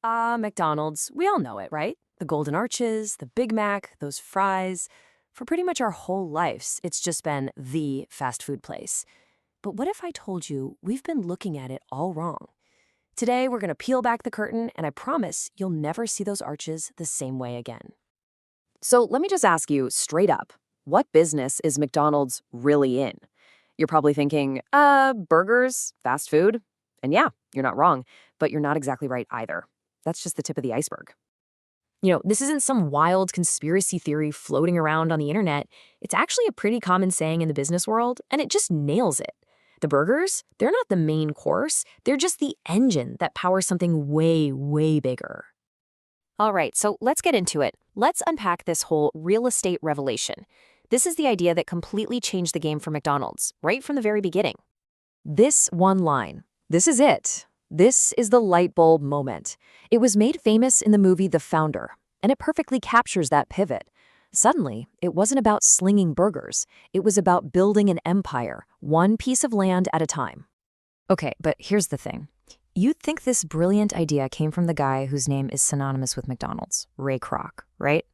McDonald's. We all know it, right? The Golden Arches, the Big Mac, those fries. For pretty much our whole lives, it's just been the fast food place. But what if I told you we've been looking at it all wrong? Today, we're going to peel back the curtain, and I promise you'll never see those arches the same way again. So let me just ask you straight up, what business is McDonald's really in? You're probably thinking, burgers, fast food? And yeah, you're not wrong, but you're not exactly right either. That's just the tip of the iceberg. This isn't some wild conspiracy theory floating around on the internet. It's actually a pretty common saying in the business world, and it just nails it. The burgers, they're not the main course. They're just the engine that powers something way, way bigger. All right, so let's get into it. Let's unpack this whole real estate revelation. This is the idea that completely changed the game for McDonald's, right from the very beginning. This one line. This is it. This is the light bulb moment. It was made famous in the movie The Founder, and it perfectly captures that pivot. Suddenly, it wasn't about slinging burgers. It was about building an empire, one piece of land at a time. Okay, but here's the thing. You'd think this brilliant idea came from the guy whose name is synonymous with McDonald's, Ray Kroc, right?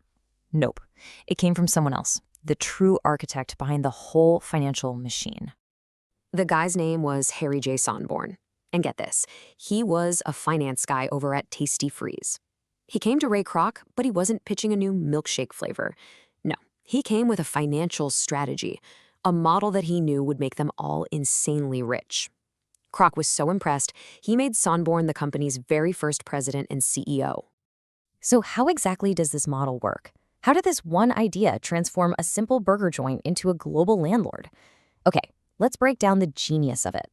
Nope. It came from someone else, the true architect behind the whole financial machine. The guy's name was Harry J. Sonborn. And get this, he was a finance guy over at Tasty Freeze. He came to Ray Kroc, but he wasn't pitching a new milkshake flavor. No, he came with a financial strategy, a model that he knew would make them all insanely rich. Kroc was so impressed, he made Sonborn the company's very first president and CEO. So how exactly does this model work? How did this one idea transform a simple burger joint into a global landlord? Okay, let's break down the genius of it.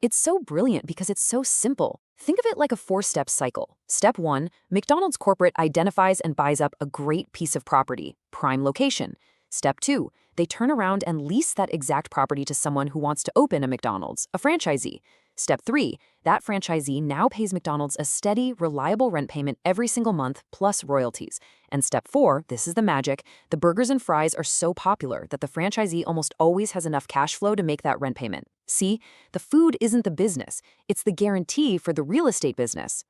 It's so brilliant because it's so simple. Think of it like a four-step cycle. Step 1, McDonald's corporate identifies and buys up a great piece of property, prime location. Step 2, they turn around and lease that exact property to someone who wants to open a McDonald's, a franchisee. Step 3, that franchisee now pays McDonald's a steady, reliable rent payment every single month plus royalties. And step 4, this is the magic, the burgers and fries are so popular that the franchisee almost always has enough cash flow to make that rent payment. See, the food isn't the business, it's the guarantee for the real estate business.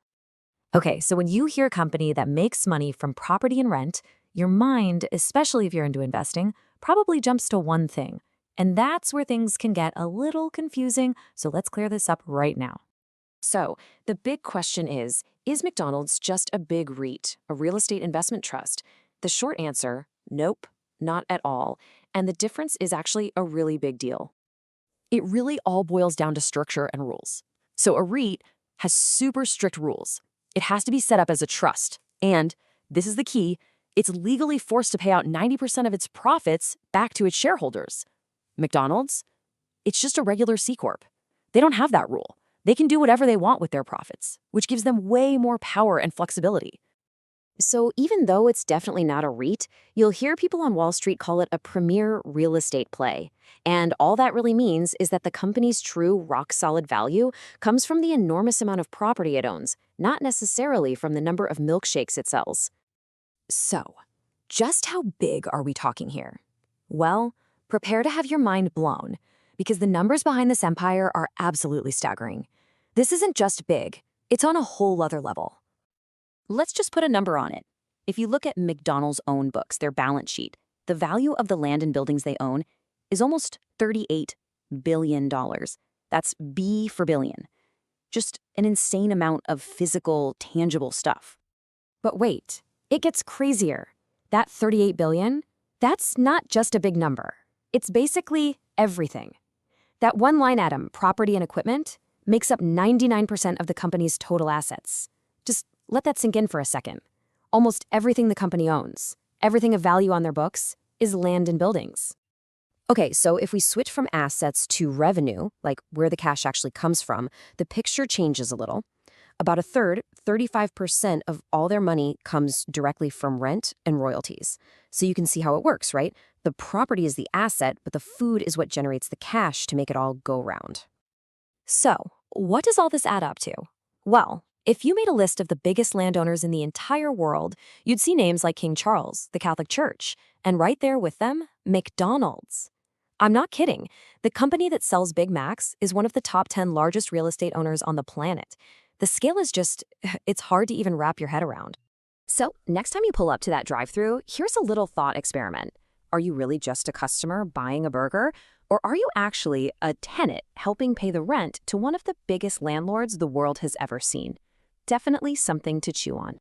Okay, so when you hear a company that makes money from property and rent, your mind, especially if you're into investing, probably jumps to one thing. And that's where things can get a little confusing, so let's clear this up right now. So, the big question is McDonald's just a big REIT, a real estate investment trust? The short answer, nope, not at all. And the difference is actually a really big deal. It really all boils down to structure and rules. So a REIT has super strict rules. It has to be set up as a trust. And, this is the key, it's legally forced to pay out 90% of its profits back to its shareholders. McDonald's? It's just a regular C Corp. They don't have that rule. They can do whatever they want with their profits, which gives them way more power and flexibility. So even though it's definitely not a REIT, you'll hear people on Wall Street call it a premier real estate play. And all that really means is that the company's true rock-solid value comes from the enormous amount of property it owns, not necessarily from the number of milkshakes it sells. So, just how big are we talking here? Well, prepare to have your mind blown, because the numbers behind this empire are absolutely staggering. This isn't just big, it's on a whole other level. Let's just put a number on it. If you look at McDonald's own books, their balance sheet, the value of the land and buildings they own is almost $38 billion. That's B for billion. Just an insane amount of physical, tangible stuff. But wait, it gets crazier. That $38 billion, that's not just a big number. It's basically everything. That one line item, property and equipment, makes up 99% of the company's total assets. Just let that sink in for a second. Almost everything the company owns, everything of value on their books, is land and buildings. Okay, so if we switch from assets to revenue, like where the cash actually comes from, the picture changes a little. About a third, 35% of all their money comes directly from rent and royalties. So you can see how it works, right? The property is the asset, but the food is what generates the cash to make it all go round. So, what does all this add up to? Well, if you made a list of the biggest landowners in the entire world, you'd see names like King Charles, the Catholic Church, and right there with them, McDonald's. I'm not kidding. The company that sells Big Macs is one of the top 10 largest real estate owners on the planet. The scale is just, it's hard to even wrap your head around. So, next time you pull up to that drive-thru, here's a little thought experiment. Are you really just a customer buying a burger? Or are you actually a tenant helping pay the rent to one of the biggest landlords the world has ever seen? Definitely something to chew on.